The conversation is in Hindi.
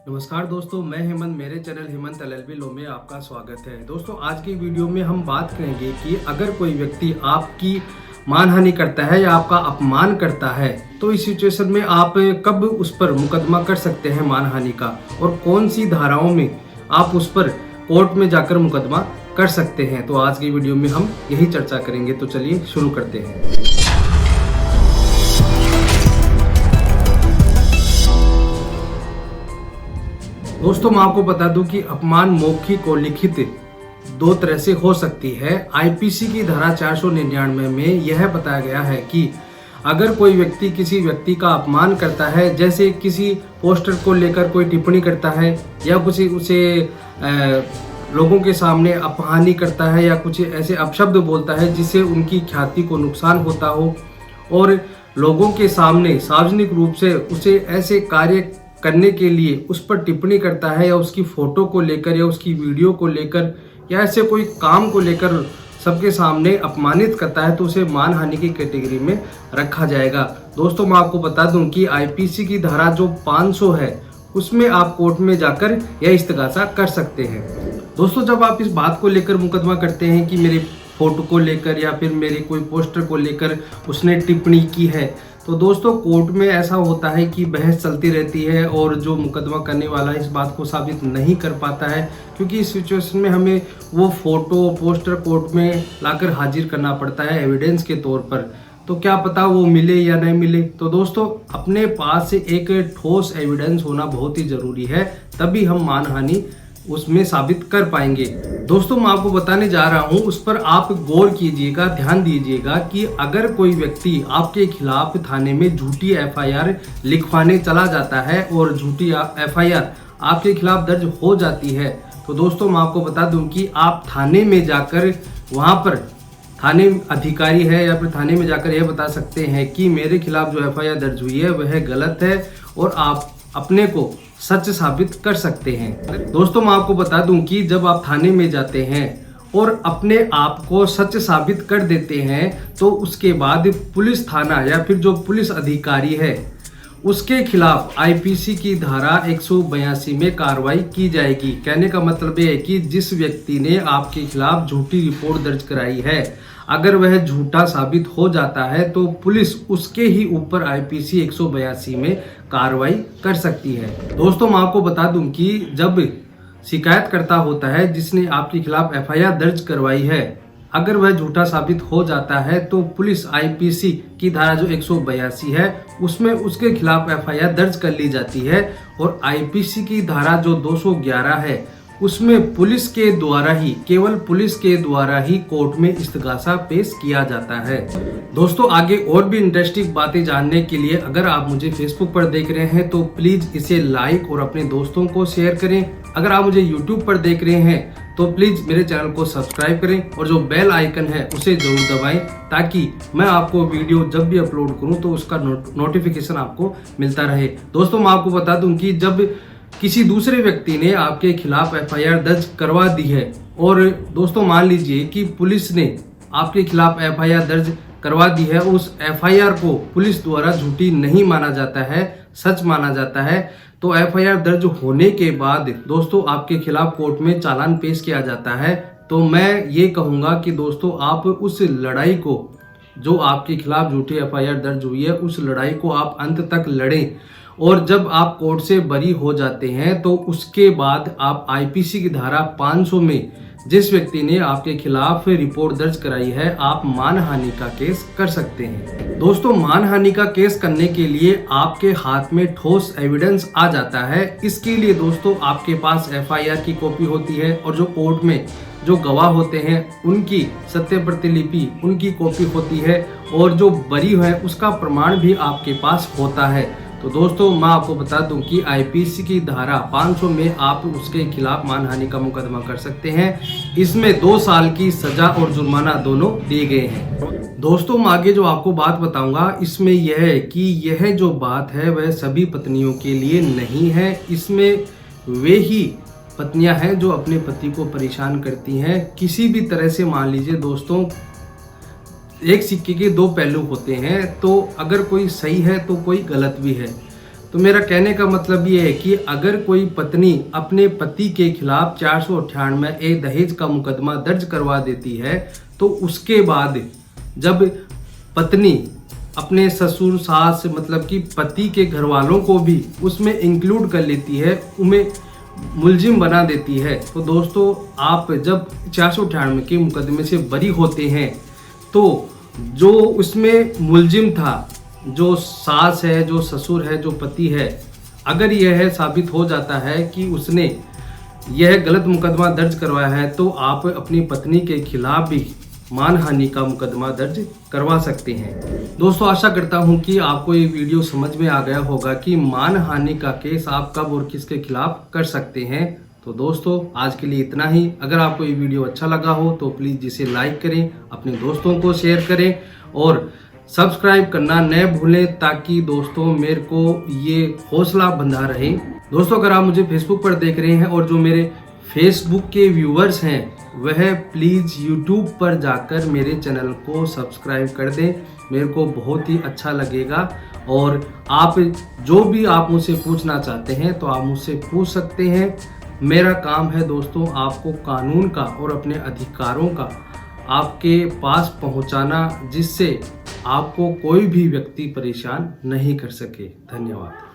नमस्कार दोस्तों, मैं हेमंत। मेरे चैनल हेमंत एलएलबी लॉ में आपका स्वागत है। दोस्तों, आज की वीडियो में हम बात करेंगे कि अगर कोई व्यक्ति आपकी मानहानि करता है या आपका अपमान करता है तो इस सिचुएशन में आप कब उस पर मुकदमा कर सकते हैं मानहानि का, और कौन सी धाराओं में आप उस पर कोर्ट में जाकर मुकदमा कर सकते हैं। तो आज की वीडियो में हम यही चर्चा करेंगे। तो चलिए शुरू करते हैं। दोस्तों, मैं आपको बता दूं कि अपमान मौखिक और लिखित दो तरह से हो सकती है। आईपीसी की धारा 499 में यह बताया गया है कि अगर कोई व्यक्ति किसी व्यक्ति का अपमान करता है, जैसे किसी पोस्टर को लेकर कोई टिप्पणी करता है या कुछ उसे लोगों के सामने अपहानि करता है या कुछ ऐसे अपशब्द बोलता है जिससे उनकी ख्याति को नुकसान होता हो, और लोगों के सामने सार्वजनिक रूप से उसे ऐसे कार्य करने के लिए उस पर टिप्पणी करता है या उसकी फोटो को लेकर या उसकी वीडियो को लेकर या ऐसे कोई काम को लेकर सबके सामने अपमानित करता है, तो उसे मानहानि की कैटेगरी में रखा जाएगा। दोस्तों, मैं आपको बता दूं कि आईपीसी की धारा जो 500 है उसमें आप कोर्ट में जाकर यह इस्तगासा कर सकते हैं। दोस्तों, जब आप इस बात को लेकर मुकदमा करते हैं कि मेरे फोटो को लेकर या फिर मेरे कोई पोस्टर को लेकर उसने टिप्पणी की है, तो दोस्तों कोर्ट में ऐसा होता है कि बहस चलती रहती है और जो मुकदमा करने वाला इस बात को साबित नहीं कर पाता है, क्योंकि इस सिचुएशन में हमें वो फोटो पोस्टर कोर्ट में लाकर हाजिर करना पड़ता है एविडेंस के तौर पर। तो क्या पता वो मिले या नहीं मिले। तो दोस्तों, अपने पास से एक ठोस एविडेंस होना बहुत ही जरूरी है, तभी हम मानहानि उसमें साबित कर पाएंगे। दोस्तों, मैं आपको बताने जा रहा हूं, उस पर आप गौर कीजिएगा, ध्यान दीजिएगा कि अगर कोई व्यक्ति आपके खिलाफ थाने में झूठी एफआईआर लिखवाने चला जाता है और झूठी एफआईआर आपके खिलाफ दर्ज हो जाती है, तो दोस्तों मैं आपको बता दूं कि आप थाने में जाकर वहां पर थाने अधिकारी है या फिर थाने में जाकर यह बता सकते हैं कि मेरे खिलाफ जो एफआईआर दर्ज हुई है वह गलत है, और आप अपने को सच साबित कर सकते हैं। दोस्तों, मैं आपको बता दूं कि जब आप थाने में जाते हैं और अपने आप को सच साबित कर देते हैं, तो उसके बाद पुलिस थाना या फिर जो पुलिस अधिकारी है उसके खिलाफ आईपीसी की धारा 182 में कार्रवाई की जाएगी। कहने का मतलब ये है कि जिस व्यक्ति ने आपके खिलाफ झूठी रिपोर्ट दर्ज कराई है, अगर वह झूठा साबित हो जाता है तो पुलिस उसके ही ऊपर आईपीसी 182 में कार्रवाई कर सकती है। दोस्तों, मैं आपको बता दूं कि जब शिकायतकर्ता होता है जिसने आपके खिलाफ एफआईआर दर्ज करवाई है, अगर वह झूठा साबित हो जाता है तो पुलिस आईपीसी की धारा जो 182 है उसमें उसके खिलाफ एफआईआर दर्ज कर ली जाती है, और आईपीसी की धारा जो 211 है उसमें पुलिस के द्वारा ही, केवल पुलिस के द्वारा ही कोर्ट में इस्तगासा पेश किया जाता है। दोस्तों, आगे और भी इंटरेस्टिंग बातें जानने के लिए अगर आप मुझे फेसबुक पर देख रहे हैं तो प्लीज इसे लाइक और अपने दोस्तों को शेयर करें। अगर आप मुझे यूट्यूब पर देख रहे हैं तो प्लीज मेरे चैनल को सब्सक्राइब करें और जो बेल आइकन है उसे जरूर दबाएं, ताकि मैं आपको वीडियो जब भी अपलोड करूं तो उसका नोटिफिकेशन आपको मिलता रहे। दोस्तों, मैं आपको बता दूं कि जब किसी दूसरे व्यक्ति ने आपके खिलाफ एफआईआर दर्ज करवा दी है, और दोस्तों मान लीजिए कि पुलिस ने आपके खिलाफ एफआईआर दर्ज करवा दी है, उस एफआईआर को पुलिस द्वारा झूठी नहीं माना जाता है, सच माना जाता है, तो एफआईआर दर्ज होने के बाद दोस्तों आपके खिलाफ कोर्ट में चालान पेश किया जाता है। तो मैं ये कहूँगा कि दोस्तों आप उस लड़ाई को, जो आपके खिलाफ झूठी एफआईआर दर्ज हुई है, उस लड़ाई को आप अंत तक लड़ें, और जब आप कोर्ट से बरी हो जाते हैं तो उसके बाद आप आईपीसी की धारा 500 में जिस व्यक्ति ने आपके खिलाफ रिपोर्ट दर्ज कराई है, आप मानहानि का केस कर सकते हैं। दोस्तों, मानहानि का केस करने के लिए आपके हाथ में ठोस एविडेंस आ जाता है। इसके लिए दोस्तों आपके पास एफआईआर की कॉपी होती है, और जो कोर्ट में जो गवाह होते हैं उनकी सत्य प्रतिलिपि, उनकी कॉपी होती है, और जो बरी है उसका प्रमाण भी आपके पास होता है। तो दोस्तों, मैं आपको बता दूं कि आईपीसी की धारा 500 में आप उसके खिलाफ मानहानि का मुकदमा कर सकते हैं। इसमें 2 साल की सजा और जुर्माना दोनों दिए गए हैं। दोस्तों, मैं आगे जो आपको बात बताऊंगा इसमें यह है कि यह जो बात है वह सभी पत्नियों के लिए नहीं है। इसमें वे ही पत्नियां हैं जो अपने पति को परेशान करती हैं किसी भी तरह से। मान लीजिए दोस्तों, एक सिक्के के 2 पहलू होते हैं, तो अगर कोई सही है तो कोई गलत भी है। तो मेरा कहने का मतलब ये है कि अगर कोई पत्नी अपने पति के खिलाफ 498 दहेज का मुकदमा दर्ज करवा देती है, तो उसके बाद जब पत्नी अपने ससुर सास मतलब कि पति के घर वालों को भी उसमें इंक्लूड कर लेती है, उन्हें मुलजिम बना देती है, तो दोस्तों आप जब 498 के मुकदमे से बरी होते हैं तो जो उसमें मुलजिम था, जो सास है, जो ससुर है, जो पति है, अगर यह साबित हो जाता है कि उसने यह गलत मुकदमा दर्ज करवाया है, तो आप अपनी पत्नी के खिलाफ भी मानहानि का मुकदमा दर्ज करवा सकते हैं। दोस्तों आशा करता हूं कि आपको ये वीडियो समझ में आ गया होगा कि मानहानि का केस आप कब और किसके खिलाफ कर सकते हैं। तो दोस्तों आज के लिए इतना ही। अगर आपको ये वीडियो अच्छा लगा हो तो प्लीज़ इसे लाइक करें, अपने दोस्तों को शेयर करें और सब्सक्राइब करना न भूलें, ताकि दोस्तों मेरे को ये हौसला बंधा रहे। दोस्तों अगर आप मुझे फेसबुक पर देख रहे हैं और जो मेरे फेसबुक के व्यूवर्स हैं, वह प्लीज़ यूट्यूब पर जाकर मेरे चैनल को सब्सक्राइब कर दें, मेरे को बहुत ही अच्छा लगेगा। और आप जो भी आप मुझसे पूछना चाहते हैं तो आप मुझसे पूछ सकते हैं। मेरा काम है दोस्तों आपको कानून का और अपने अधिकारों का आपके पास पहुंचाना, जिससे आपको कोई भी व्यक्ति परेशान नहीं कर सके। धन्यवाद।